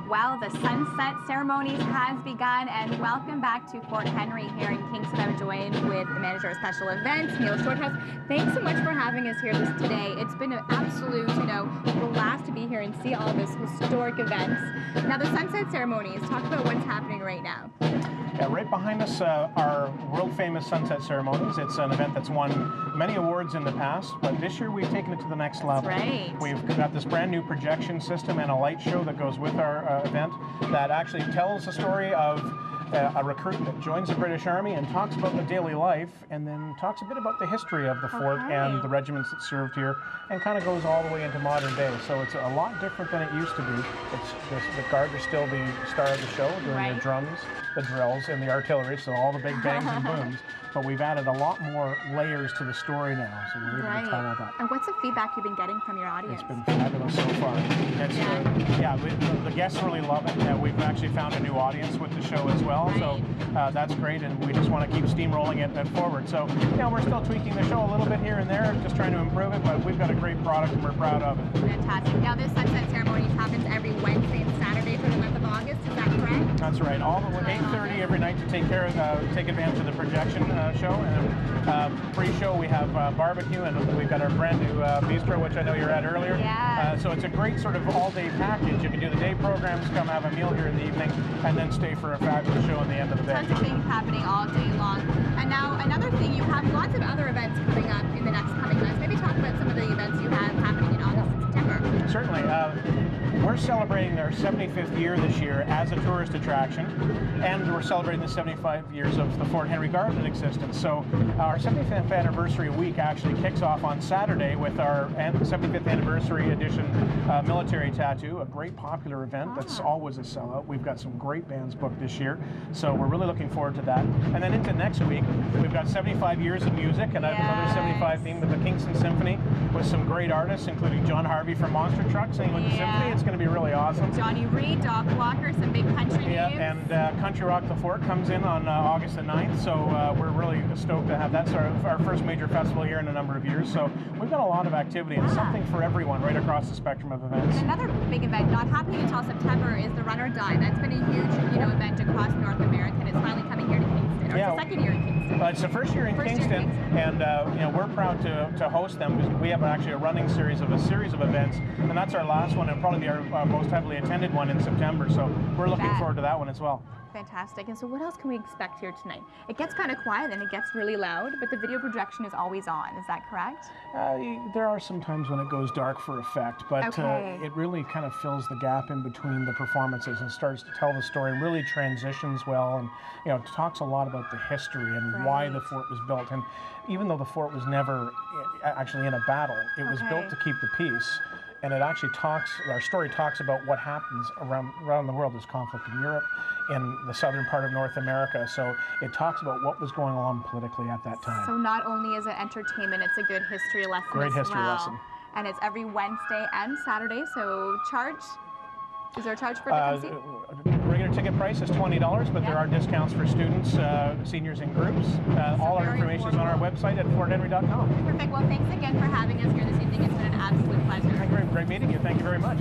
Well, the sunset ceremonies has begun, and welcome back to Fort Henry here in Kingston. I'm joined with the manager of special events, Neil Shorthouse. Thanks so much for having us here today. It's been an absolute, blast to be here and see all this historic events. Now, the sunset ceremonies, talk about what's happening right now. Yeah, right behind us are world-famous sunset ceremonies. It's an event that's won many awards in the past, but this year we've taken it to the next level. Right. We've got this brand new projection system and a light show that goes with our event that actually tells the story of a recruit that joins the British Army and talks about the daily life, and then talks a bit about the history of the fort and the regiments that served here, and kind of goes all the way into modern day. So it's a lot different than it used to be. The Guard are still the star of the show, doing the drums, the drills, and the artillery, so all the big bangs and booms. But we've added a lot more layers to the story now, so we're able to tell all that. And what's the feedback you've been getting from your audience? It's been fabulous so far. The guests really love it. We've actually found a new audience with the show as well, so that's great, and we just want to keep steamrolling it forward. So, we're still tweaking the show a little bit here and there, just trying to improve it, but we've got a great product and we're proud of it. Fantastic. Now, this sunset ceremony happens every Wednesday and Saturday for the month of August, is that correct? That's right. All at 8:30 every night to take advantage of the projection show, and then pre-show we have barbecue, and we've got our brand new bistro, which I know you're at earlier. Yeah. So it's a great sort of all-day package. You can do the day programs, come have a meal here in the evening, and then stay for a fabulous show at the end of the day. Tons of things happening all day long. And now another thing, you have lots of other events coming up in the next coming months. Maybe talk about some of the events you have happening in August and September. Certainly. We're celebrating our 75th year this year as a tourist attraction, and we're celebrating the 75 years of the Fort Henry Guard in existence. So our 75th anniversary week actually kicks off on Saturday with our 75th anniversary edition military tattoo, a great popular event that's always a sellout. We've got some great bands booked this year, so we're really looking forward to that. And then into next week, we've got 75 years of music, and another 75 theme with the Kingston Symphony with some great artists, including John Harvey from Monster Truck singing with the symphony. It's going to be really awesome. Johnny Reed, Doc Walker, some big country names. And Country Rock the Fort comes in on August the 9th, so we're really stoked to have that. That's our first major festival here in a number of years, so we've got a lot of activity and something for everyone right across the spectrum of events. And another big event not happening until September is the Run or Die. That's been a huge event across North America, and it's finally coming here to Kingston. Or it's the second year in Kingston. It's the first year in Kingston, and we're proud to host them because we have actually a running series of events, and that's our last one and probably our most heavily attended one in September. So we're looking forward to that one as well. Fantastic. And so what else can we expect here tonight? It gets kind of quiet and it gets really loud, but the video projection is always on. Is that correct? There are some times when it goes dark for effect, but it really kind of fills the gap in between the performances and starts to tell the story and really transitions well, and talks a lot about the history and why the fort was built. And even though the fort was never actually in a battle, it was built to keep the peace. And it actually our story talks about what happens around the world. There's conflict in Europe, in the southern part of North America. So it talks about what was going on politically at that time. So not only is it entertainment, it's a good history lesson as well. Great history lesson. And it's every Wednesday and Saturday, so is there a charge for a different seat? Regular ticket price is $20, but there are discounts for students, seniors, and groups. All our information is on our website at forthenry.com. Perfect. Well, thanks again for having us here this evening. It's been an absolute pleasure. Great meeting you. Thank you very much.